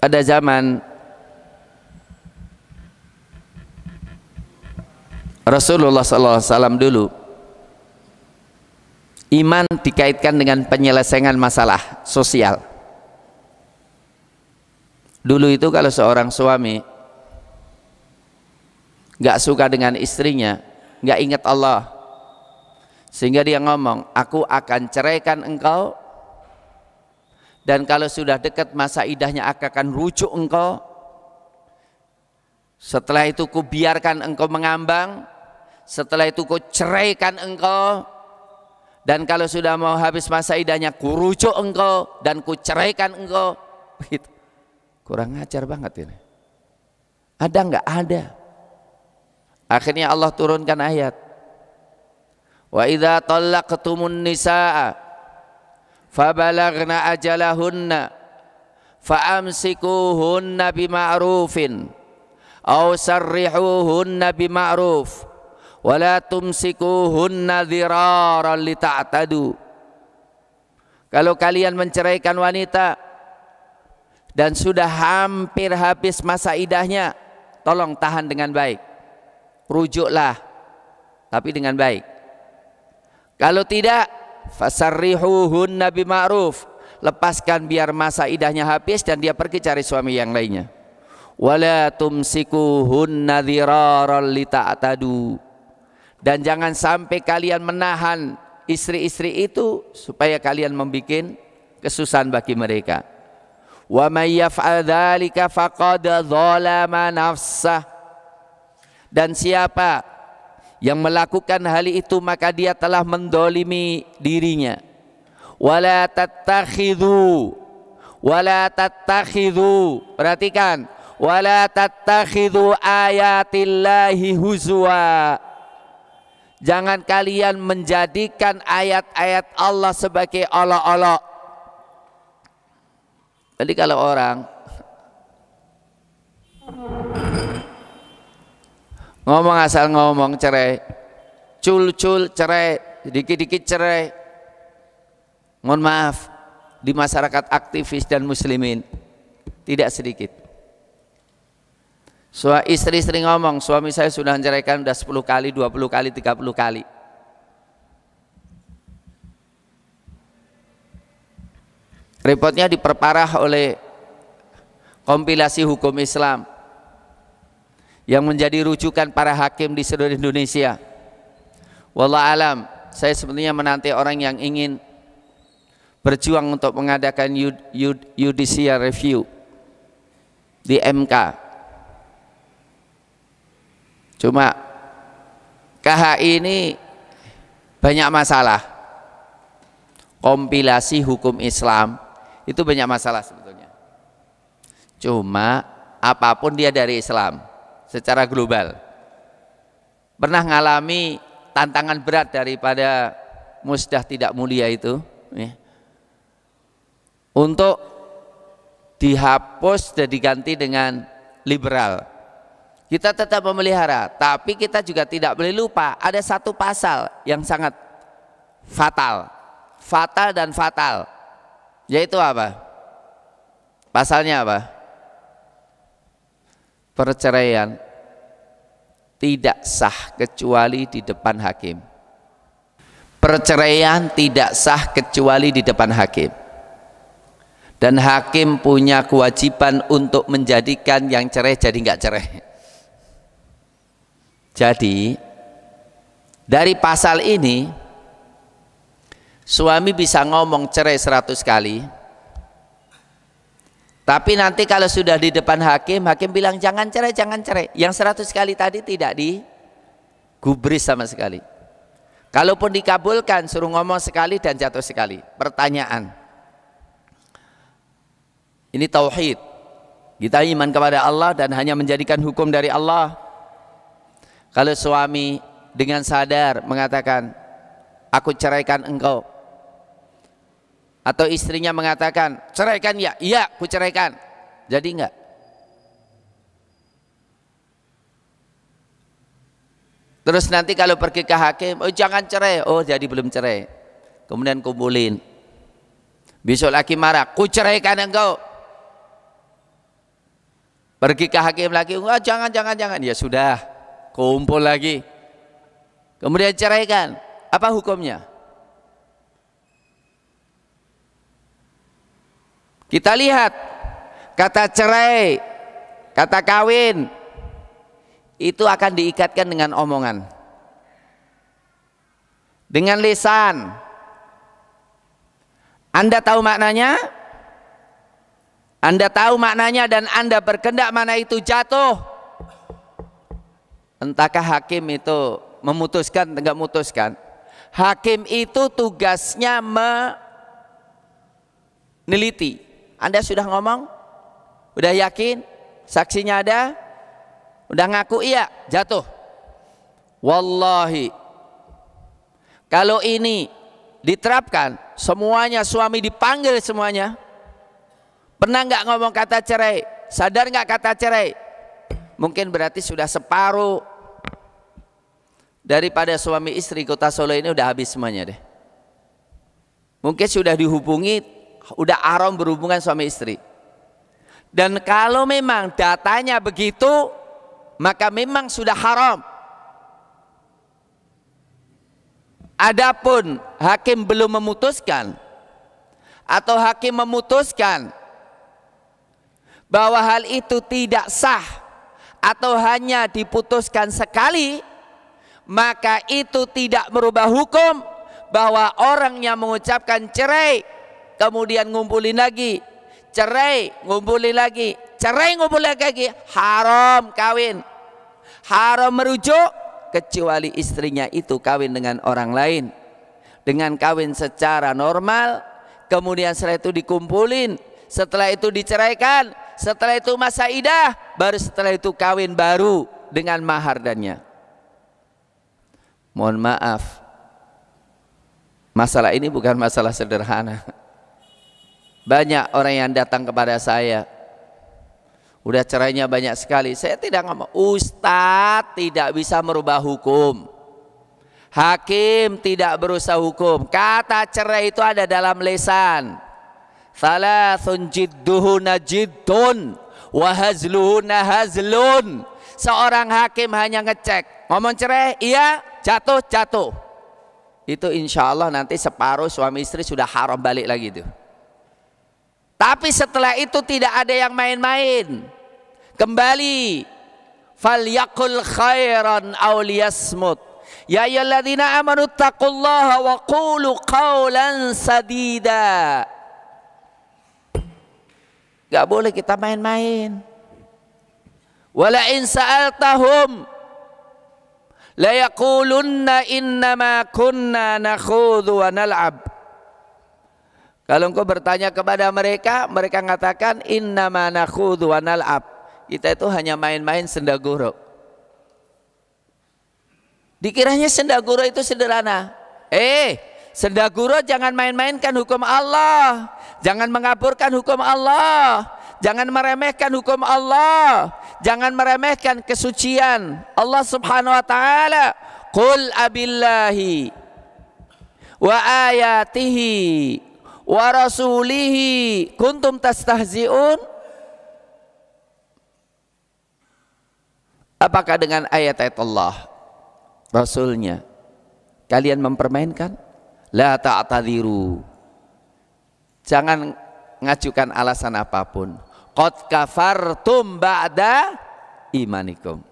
pada zaman Rasulullah SAW dulu, iman dikaitkan dengan penyelesaian masalah sosial. Dulu itu kalau seorang suami nggak suka dengan istrinya, nggak ingat Allah, sehingga dia ngomong, aku akan ceraikan engkau, dan kalau sudah dekat masa idahnya aku akan rujuk engkau, setelah itu ku biarkan engkau mengambang, setelah itu ku ceraikan engkau, dan kalau sudah mau habis masa idahnya ku rujuk engkau dan ku ceraikan engkau. Begitu. Kurang ajar banget ini. Ada nggak? Ada. Akhirnya Allah turunkan ayat, wa idza talaqtumun nisaa fabalagna ajalahunna faamsikuhunna bima'rufin aw sarrihuhunna bima'ruf wa la tumsikuhunna dhiraran lita'tadu. Kalau kalian menceraikan wanita dan sudah hampir habis masa idahnya, tolong tahan dengan baik, rujuklah tapi dengan baik. Kalau tidak, fasarrihuhunna bima'ruf, lepaskan biar masa idahnya habis dan dia pergi cari suami yang lainnya. Wala tumsikuhunna dhiraran lita'tadu, dan jangan sampai kalian menahan istri-istri itu supaya kalian membuat kesusahan bagi mereka. Wa may yaf'al dzalika faqad dzalama nafsah, dan siapa yang melakukan hal itu maka dia telah mendolimi dirinya. Wala tattakhidhu, perhatikan, wala tattakhidhu ayatillahi huzwa, jangan kalian menjadikan ayat-ayat Allah sebagai olok-olok. Jadi kalau orang ngomong asal ngomong cerai, cul-cul cerai, dikit-dikit cerai, mohon maaf, di masyarakat aktivis dan muslimin tidak sedikit. Istri-istri ngomong, suami saya sudah menceraikan sudah 10 kali, 20 kali, 30 kali. Repotnya diperparah oleh kompilasi hukum Islam yang menjadi rujukan para hakim di seluruh Indonesia. Wallah alam, saya sebenarnya menanti orang yang ingin berjuang untuk mengadakan judicial review di MK. Cuma KHI ini banyak masalah. Kompilasi hukum Islam itu banyak masalah sebetulnya. Cuma apapun dia dari Islam secara global. Pernah ngalami tantangan berat daripada musdah tidak mulia itu ya, untuk dihapus dan diganti dengan liberal. Kita tetap memelihara, tapi kita juga tidak boleh lupa ada satu pasal yang sangat fatal dan fatal, yaitu apa? Pasalnya apa? Perceraian tidak sah kecuali di depan hakim. Perceraian tidak sah kecuali di depan hakim. Dan hakim punya kewajiban untuk menjadikan yang cerai jadi nggak cerai. Jadi dari pasal ini suami bisa ngomong cerai 100 kali, tapi nanti kalau sudah di depan hakim, hakim bilang jangan cerai, jangan cerai, yang 100 kali tadi tidak digubris sama sekali. Kalaupun dikabulkan, suruh ngomong sekali dan jatuh sekali. Pertanyaan, ini tauhid, kita iman kepada Allah dan hanya menjadikan hukum dari Allah. Kalau suami dengan sadar mengatakan aku ceraikan engkau, atau istrinya mengatakan ceraikan ya, iya ku ceraikan, jadi enggak? Terus nanti kalau pergi ke hakim, oh jangan cerai, oh jadi belum cerai, kemudian kumpulin, besok lagi marah, ku ceraikan engkau, Pergi ke hakim lagi, oh, jangan. Ya sudah, kumpul lagi. Kemudian ceraikan. Apa hukumnya? Kita lihat kata cerai, kata kawin itu akan diikatkan dengan omongan, dengan lisan. Anda tahu maknanya? Anda tahu maknanya dan Anda berkehendak mana itu jatuh. Entahkah hakim itu memutuskan atau enggak memutuskan. Hakim itu tugasnya meneliti. Anda sudah ngomong? Udah yakin? Saksinya ada? Udah ngaku iya? Jatuh. Wallahi, kalau ini diterapkan, semuanya suami dipanggil semuanya. Pernah nggak ngomong kata cerai? Sadar nggak kata cerai? Mungkin berarti sudah separuh daripada suami istri Kota Solo ini udah habis semuanya deh. Mungkin sudah dihubungi, udah haram berhubungan suami istri. Dan kalau memang datanya begitu, maka memang sudah haram. Adapun hakim belum memutuskan atau hakim memutuskan bahwa hal itu tidak sah atau hanya diputuskan sekali, maka itu tidak merubah hukum bahwa orang yang mengucapkan cerai kemudian ngumpulin lagi, cerai ngumpulin lagi, cerai ngumpulin lagi, haram kawin, haram merujuk, kecuali istrinya itu kawin dengan orang lain, dengan kawin secara normal, kemudian setelah itu dikumpulin, setelah itu diceraikan, setelah itu masa idah, baru setelah itu kawin baru dengan mahar dannya. Mohon maaf, masalah ini bukan masalah sederhana. Banyak orang yang datang kepada saya, udah cerainya banyak sekali. Saya tidak ngomong, Ustadz tidak bisa merubah hukum, hakim tidak berusaha hukum. Kata cerai itu ada dalam lisan. Thalathun jidduhuna jiddun wa hazluhuna hazlun. Seorang hakim hanya ngecek, ngomong cerai, iya, jatuh. Itu insya Allah nanti separuh suami istri sudah haram balik lagi itu. Tapi setelah itu tidak ada yang main-main. Kembali, falyaqul khairan aw liyasmut. Ya ayyuhalladzina amanu taqullaha wa qulu qawlan sadida. Gak boleh kita main-main. Wala in sa'altahum la yaqulunna innama kunna nakhudhu wa nal'ab. Kalau engkau bertanya kepada mereka, mereka mengatakan innama nakhudhu wa nal'ab. Kita itu hanya main-main sendaguro. Dikiranya sendaguro itu sederhana. Sendaguro jangan main-mainkan hukum Allah. Jangan mengaburkan hukum Allah. Jangan meremehkan hukum Allah. Jangan meremehkan kesucian Allah subhanahu wa ta'ala. Qul abillahi wa ayatihi wa rasulihi kuntum tastahzi'un. Apakah dengan ayat-ayat Allah, Rasulnya kalian mempermainkan? La ta'tadiru. Jangan ngajukan alasan apapun. Qad kafartum ba'da imanikum.